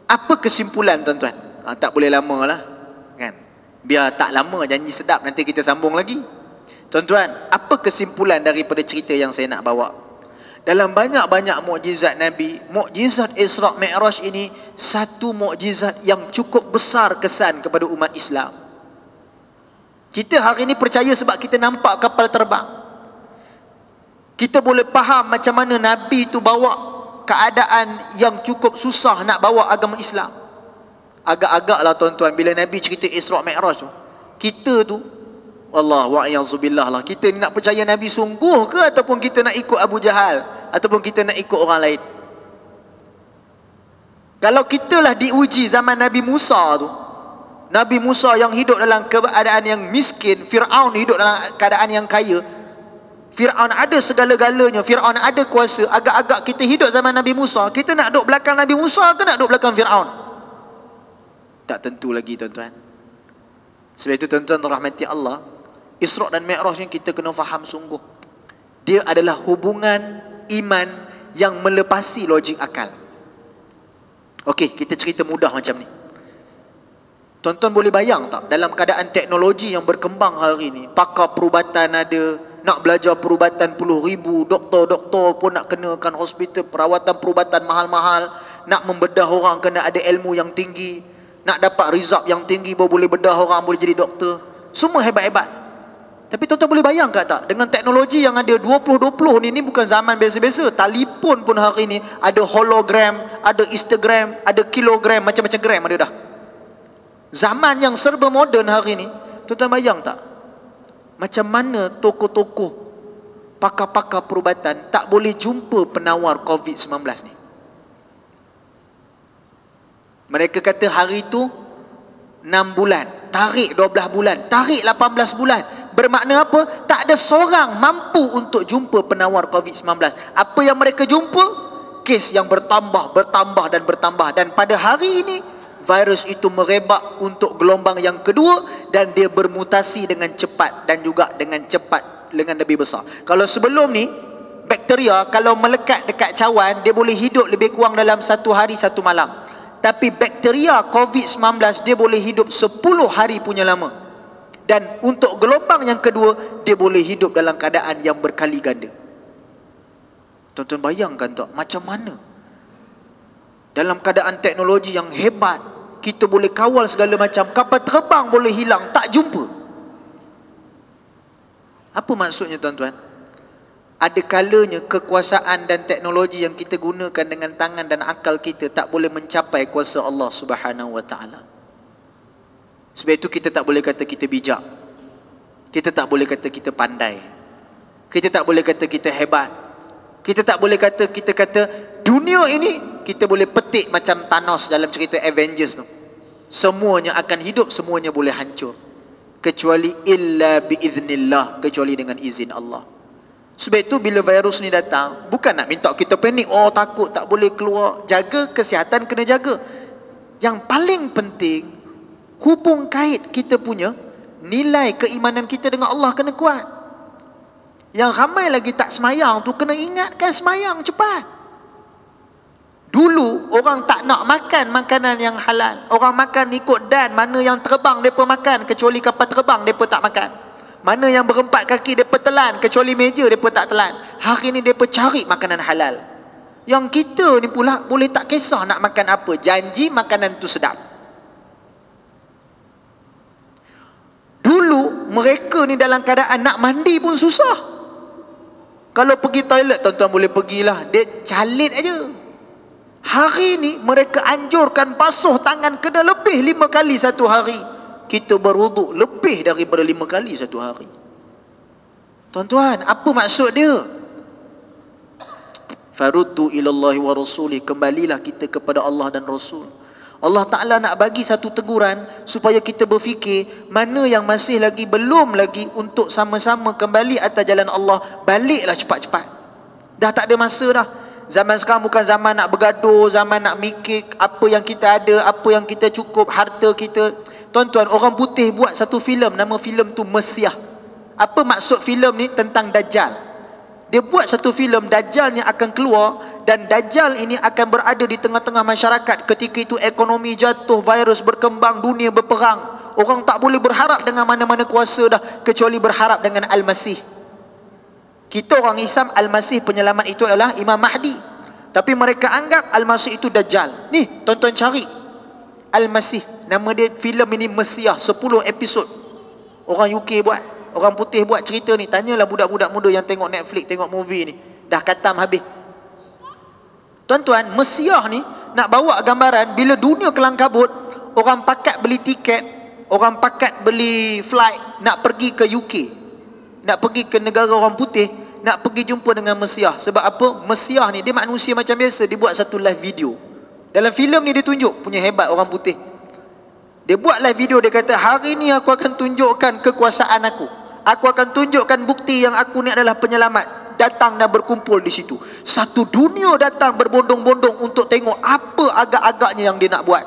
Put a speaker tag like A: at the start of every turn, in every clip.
A: Apa kesimpulan tuan-tuan? Tak boleh lama lah kan? Biar tak lama, janji sedap, nanti kita sambung lagi. Tuan-tuan, apa kesimpulan daripada cerita yang saya nak bawa? Dalam banyak-banyak mukjizat Nabi, mukjizat Isra' Mi'raj ini satu mukjizat yang cukup besar kesan kepada umat Islam. Kita hari ini percaya sebab kita nampak kapal terbang. Kita boleh faham macam mana Nabi itu bawa keadaan yang cukup susah nak bawa agama Islam. Agak-agak lah tuan-tuan, bila Nabi cerita Isra' Mi'raj tu, kita tu Allah wa'iyadzubillah lah, kita ni nak percaya Nabi sungguh ke, ataupun kita nak ikut Abu Jahal, ataupun kita nak ikut orang lain? Kalau kita lah diuji zaman Nabi Musa tu, Nabi Musa yang hidup dalam keadaan yang miskin, Fir'aun hidup dalam keadaan yang kaya, Fir'aun ada segala-galanya, Fir'aun ada kuasa. Agak-agak kita hidup zaman Nabi Musa, kita nak duduk belakang Nabi Musa ke nak duduk belakang Fir'aun? Tak tentu lagi tuan-tuan. Sebab itu tuan-tuan rahmati Allah, Isra' dan Mi'raj ni kita kena faham sungguh. Dia adalah hubungan iman yang melepasi logik akal. Okey, kita cerita mudah macam ni. Tuan-tuan boleh bayang tak, dalam keadaan teknologi yang berkembang hari ni, pakar perubatan ada, nak belajar perubatan puluh ribu, doktor-doktor pun nak kenakan hospital, perawatan perubatan mahal-mahal, nak membedah orang kena ada ilmu yang tinggi, nak dapat result yang tinggi baru boleh bedah orang, boleh jadi doktor. Semua hebat-hebat. Tapi tuan-tuan boleh bayangkan tak, dengan teknologi yang ada 2020 ni bukan zaman biasa-biasa. Telefon pun hari ni ada hologram, ada Instagram, ada kilogram, macam-macam gram ada dah. Zaman yang serba moden hari ni, tuan-tuan bayang tak, macam mana tokoh-tokoh, pakar-pakar perubatan tak boleh jumpa penawar COVID-19 ni. Mereka kata hari itu 6 bulan, tarik 12 bulan, tarik 18 bulan. Bermakna apa? Tak ada seorang mampu untuk jumpa penawar COVID-19. Apa yang mereka jumpa? Kes yang bertambah, bertambah dan bertambah. Dan pada hari ini, virus itu merebak untuk gelombang yang kedua, dan dia bermutasi dengan cepat, dan juga dengan cepat, dengan lebih besar. Kalau sebelum ni, bakteria kalau melekat dekat cawan, dia boleh hidup lebih kurang dalam 1 hari 1 malam. Tapi bakteria COVID-19 dia boleh hidup 10 hari punya lama. Dan untuk gelombang yang kedua, dia boleh hidup dalam keadaan yang berkali ganda. Tuan-tuan bayangkan tak, macam mana dalam keadaan teknologi yang hebat, kita boleh kawal segala macam, kapal terbang boleh hilang, tak jumpa. Apa maksudnya tuan-tuan? Ada kalanya kekuasaan dan teknologi yang kita gunakan dengan tangan dan akal kita tak boleh mencapai kuasa Allah Subhanahu wa ta'ala. Sebab itu kita tak boleh kata kita bijak, kita tak boleh kata kita pandai, kita tak boleh kata kita hebat, kita tak boleh kata, kita kata dunia ini kita boleh petik macam Thanos dalam cerita Avengers tu. Semuanya akan hidup, semuanya boleh hancur, kecuali illa biiznillah, kecuali dengan izin Allah. Sebab itu bila virus ni datang, bukan nak minta kita panik, oh takut tak boleh keluar. Jaga kesihatan, kena jaga. Yang paling penting, hubung kait kita punya nilai keimanan kita dengan Allah kena kuat. Yang ramai lagi tak semayang tu, kena ingatkan semayang cepat. Dulu orang tak nak makan makanan yang halal. Orang makan ikut dan, mana yang terbang mereka makan, kecuali kapal terbang mereka tak makan. Mana yang berempat kaki mereka telan, kecuali meja mereka tak telan. Hari ni mereka cari makanan halal. Yang kita ni pula boleh tak kisah nak makan apa, janji makanan tu sedap. Dulu mereka ni dalam keadaan nak mandi pun susah. Kalau pergi toilet, tuan-tuan boleh pergilah, dia calit aja. Hari ni mereka anjurkan basuh tangan kena lebih 5 kali satu hari. Kita berwuduk lebih daripada 5 kali satu hari. Tuan-tuan, apa maksud dia? Faruddu ilallahi wa rasulih, kembalilah kita kepada Allah dan Rasul. Allah Ta'ala nak bagi satu teguran supaya kita berfikir mana yang masih lagi belum lagi untuk sama-sama kembali atas jalan Allah. Baliklah cepat-cepat. Dah tak ada masa dah. Zaman sekarang bukan zaman nak bergaduh, zaman nak mikir apa yang kita ada, apa yang kita cukup, harta kita. Tuan-tuan, orang putih buat satu filem, nama filem tu Mesiah. Apa maksud filem ni? Tentang Dajjal. Dia buat satu filem, Dajjalnya akan keluar Dan Dajjal ini akan berada di tengah-tengah masyarakat. Ketika itu ekonomi jatuh, virus berkembang, dunia berperang. Orang tak boleh berharap dengan mana-mana kuasa dah, kecuali berharap dengan Al-Masih. Kita orang Islam, Al-Masih penyelamat itu adalah Imam Mahdi. Tapi mereka anggap Al-Masih itu Dajjal. Ni, tonton cari Al-Masih. Nama dia, filem ini Mesiah, 10 episod. Orang UK buat, orang putih buat cerita ni. Tanyalah budak-budak muda yang tengok Netflix, tengok movie ni. Dah khatam habis. Tuan-tuan, Mesiah ni nak bawa gambaran bila dunia kelang kabut, orang pakat beli tiket, orang pakat beli flight nak pergi ke UK, nak pergi ke negara orang putih, nak pergi jumpa dengan Mesiah. Sebab apa? Mesiah ni dia manusia macam biasa, dia buat satu live video. Dalam filem ni dia tunjuk punya hebat orang putih. Dia buat live video, dia kata, hari ni aku akan tunjukkan kekuasaan aku. Aku akan tunjukkan bukti yang aku ni adalah penyelamat. Datang dan berkumpul di situ. Satu dunia datang berbondong-bondong untuk tengok apa agak-agaknya yang dia nak buat.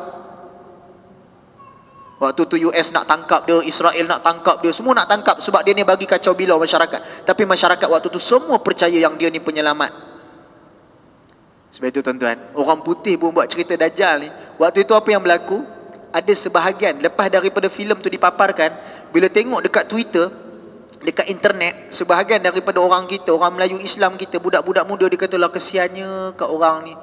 A: Waktu tu US nak tangkap dia, Israel nak tangkap dia, semua nak tangkap sebab dia ni bagi kacau bilau masyarakat. Tapi masyarakat waktu tu semua percaya yang dia ni penyelamat. Sebab itu tuan-tuan, orang putih pun buat cerita Dajjal ni. Waktu itu apa yang berlaku? Ada sebahagian lepas daripada filem tu dipaparkan, bila tengok dekat Twitter, dekat internet, sebahagian daripada orang kita, orang Melayu Islam kita, budak-budak muda, dia kata lah, kesiannya kat orang ni.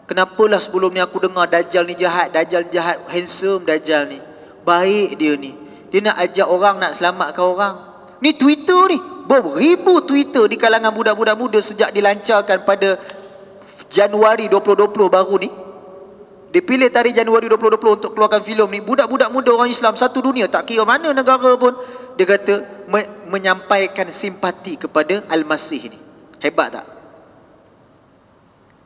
A: Kenapalah sebelum ni aku dengar Dajjal ni jahat, Dajjal jahat, handsome Dajjal ni, baik dia ni, dia nak ajak orang, nak selamatkan orang. Ni Twitter ni, beribu Twitter di kalangan budak-budak muda sejak dilancarkan pada Januari 2020 baru ni. Dipilih tarikh Januari 2020 untuk keluarkan filem ni. Budak-budak muda orang Islam satu dunia, tak kira mana negara pun, dia kata menyampaikan simpati kepada Al-Masih ni. Hebat tak?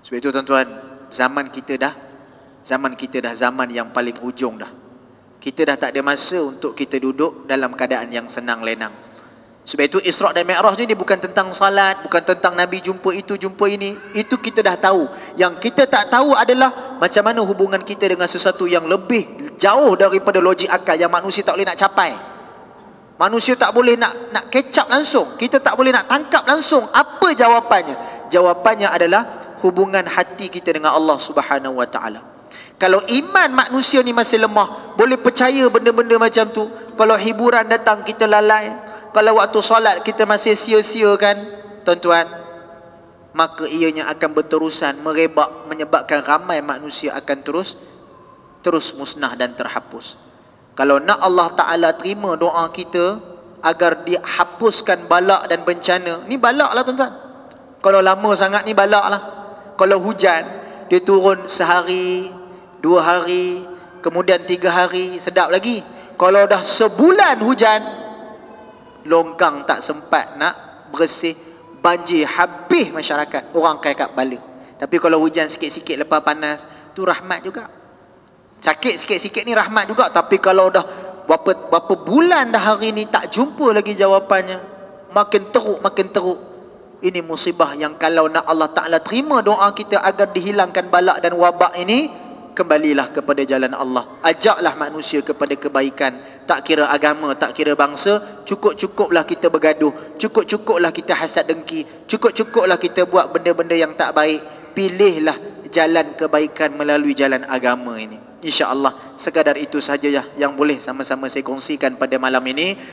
A: Sebab itu tuan-tuan, zaman kita dah zaman yang paling ujung dah. Kita dah tak ada masa untuk kita duduk dalam keadaan yang senang lenang. Sebab itu Isra' dan Mi'raj ni dia bukan tentang salat, bukan tentang Nabi jumpa itu, jumpa ini. Itu kita dah tahu. Yang kita tak tahu adalah macam mana hubungan kita dengan sesuatu yang lebih jauh daripada logik akal, yang manusia tak boleh nak capai. Manusia tak boleh nak catch up langsung. Kita tak boleh nak tangkap langsung. Apa jawapannya? Jawapannya adalah hubungan hati kita dengan Allah Subhanahu Wa Taala. Kalau iman manusia ni masih lemah, boleh percaya benda-benda macam tu. Kalau hiburan datang kita lalai, kalau waktu solat kita masih sia-siakan, tuan-tuan, maka ianya akan berterusan merebak, menyebabkan ramai manusia akan terus musnah dan terhapus. Kalau nak Allah Ta'ala terima doa kita agar dihapuskan balak dan bencana, ni balak lah tuan-tuan. Kalau lama sangat ni balak lah. Kalau hujan, dia turun sehari, 2 hari, kemudian 3 hari, sedap lagi. Kalau dah sebulan hujan, longkang tak sempat nak bersih, banjir habis masyarakat, orang kakak bala. Tapi kalau hujan sikit-sikit lepas panas, tu rahmat juga. Sakit sikit-sikit ni rahmat juga. Tapi kalau dah berapa bulan dah hari ni tak jumpa lagi jawapannya, makin teruk, ini musibah yang kalau nak Allah Ta'ala terima doa kita agar dihilangkan balak dan wabak ini, kembalilah kepada jalan Allah. Ajaklah manusia kepada kebaikan. Tak kira agama, tak kira bangsa. Cukup-cukuplah kita bergaduh, cukup-cukuplah kita hasad dengki, cukup-cukuplah kita buat benda-benda yang tak baik. Pilihlah jalan kebaikan melalui jalan agama ini. InsyaAllah sekadar itu sahaja yang boleh sama-sama saya kongsikan pada malam ini.